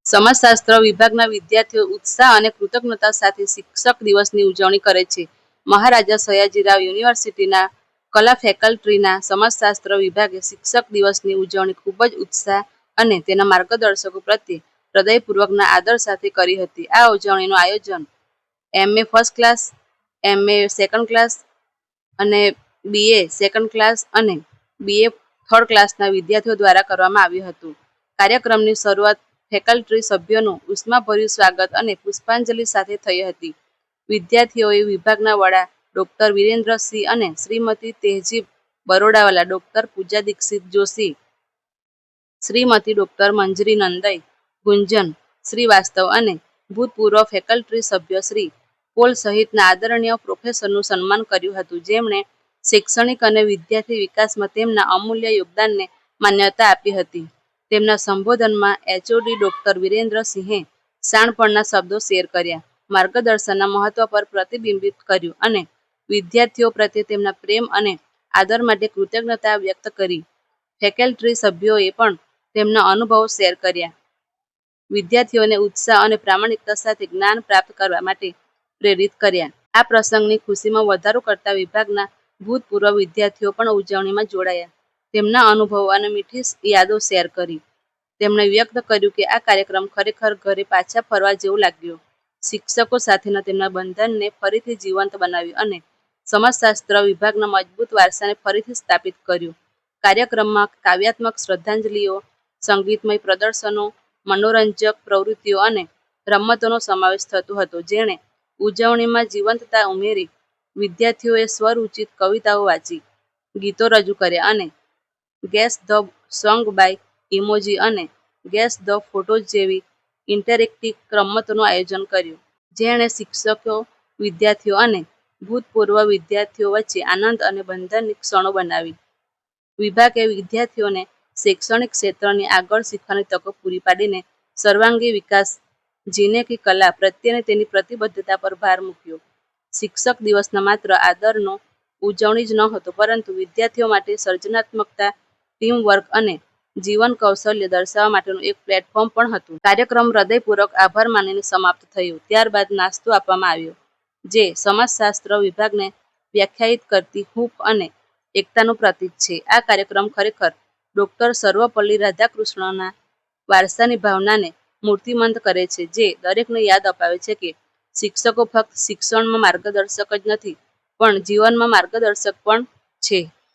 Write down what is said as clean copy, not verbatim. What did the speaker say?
સમાજશાસ્ત્ર વિભાગના વિદ્યાર્થીઓ ઉત્સાહ અને કૃતજ્ઞતા સાથે શિક્ષક દિવસની ઉજવણી કરે છે. મહારાજા સયાજીરાવ યુનિવર્સિટીના કલા ફેકલ્ટીના સમાજશાસ્ત્ર વિભાગે શિક્ષક દિવસની ઉજવણી ખૂબ જ ઉત્સાહ અને તેના માર્ગદર્શકો પ્રત્યે હૃદયપૂર્વકના આદર સાથે કરી હતી. આ ઉજવણીનું આયોજન MA first class, MA second class અને BA સેકન્ડ ક્લાસ અને BA થર્ડ ક્લાસના વિદ્યાર્થીઓ દ્વારા કરવામાં આવ્યું હતું. કાર્યક્રમની શરૂઆત ફેકલ્ટી સભ્યોનું ઉષ્માભર્યું સ્વાગત અને પુષ્પાંજલિ સાથે થઈ હતી. વિદ્યાર્થીઓએ વિભાગના વડા ડોક્ટર વિરેન્દ્રસિંહ અને શ્રીમતી તહેજીબ બરોડાવાલા, ડોક્ટર પૂજા દીક્ષિત જોશી, શ્રીમતી ડોક્ટર મંજરી નંદઈ ગુંજન શ્રીવાસ્તવ અને ભૂતપૂર્વ ફેકલ્ટી સભ્ય શ્રી પોલ સહિતના આદરણીય પ્રોફેસરનું સન્માન કર્યું હતું, જેમણે શૈક્ષણિક અને વિદ્યાર્થી વિકાસમાં તેમના અમૂલ્ય યોગદાનને માન્યતા આપી હતી. તેમના સંબોધનમાં HOD ડોક્ટર વિરેન્દ્રસિંહે શાણપણના શબ્દો શેર કર્યા, માર્ગદર્શનના મહત્વ પર પ્રતિબિંબિત કર્યું અને વિદ્યાર્થીઓ પ્રત્યે તેમના પ્રેમ અને આદર માટે કૃતજ્ઞતા વ્યક્ત કરી. ફેકલ્ટી સભ્યોએ પણ તેમના અનુભવો શેર કર્યા. વિદ્યાર્થીઓને ઉત્સાહ અને પ્રામાણિકતા સાથે જ્ઞાન પ્રાપ્ત કરવા માટે પ્રેરિત કર્યા. આ પ્રસંગની ખુશીમાં વધારો કરતા વિભાગના ભૂતપૂર્વ વિદ્યાર્થીઓ પણ ઉજવણીમાં જોડાયા. તેમના અનુભવો અને મીઠી યાદો શેર કરી. તેમણે વ્યક્ત કર્યું કે આ કાર્યક્રમ ખરેખર ઘરે પાછા ફરવા જેવું લાગ્યું. શિક્ષકો સાથેના તેમના બંધનને ફરીથી જીવંત બનાવ્યું અને સમાજશાસ્ત્ર વિભાગના મજબૂત વારસાને ફરીથી સ્થાપિત કર્યું. કાર્યક્રમમાં કાવ્યાત્મક શ્રદ્ધાંજલિઓ, સંગીતમય પ્રદર્શનો, મનોરંજક પ્રવૃત્તિઓ અને રમતોનો સમાવેશ થતો હતો, જેણે ઉજવણીમાં જીવંતતા ઉમેરી. વિદ્યાર્થીઓએ સ્વરચિત કવિતાઓ વાંચી, ગીતો રજૂ કર્યા અને guess the song by emoji અને ગેસ ધ ફોટોઝ જેવી ઇન્ટરેક્ટિવ રમતોનું આયોજન કર્યું, જેણે શિક્ષકો, વિદ્યાર્થીઓ અને ભૂતપૂર્વ વિદ્યાર્થીઓ વચ્ચે આનંદ અને બંધનની ક્ષણો બનાવી. વિભાગે વિદ્યાર્થીઓને શૈક્ષણિક ક્ષેત્રની આગળ શીખવાની તકો પૂરી પાડીને સર્વાંગી વિકાસ, જીનેકી કલા પ્રત્યેની તેની પ્રતિબદ્ધતા પર ભાર મૂક્યો. શિક્ષક દિવસના માત્ર આદરનો ઉજવણી જ નહોતો, પરંતુ વિદ્યાર્થીઓ માટે સર્જનાત્મકતા, ટીમવર્ક અને જીવન કૌશલ્ય દર્શાવવા માટેનું એક પ્લેટફોર્મ પણ હતું. કાર્યક્રમ હૃદયપૂર્વક આભાર માનીને સમાપ્ત થયો. ત્યારબાદ નાસ્તો આપવામાં આવ્યો, જે સમાજશાસ્ત્ર વિભાગને વ્યાખ્યાયિત કરતી હૂંફ અને એકતાનું પ્રતીક છે. આ કાર્યક્રમ ખરેખર ડોક્ટર સર્વપલ્લી રાધાકૃષ્ણનના વારસાની ભાવનાને મૂર્તિમંત કરે છે, જે દરેકને યાદ અપાવે છે કે શિક્ષકો ફક્ત શિક્ષણમાં માર્ગદર્શક જ નથી, પણ જીવનમાં માર્ગદર્શક પણ છે.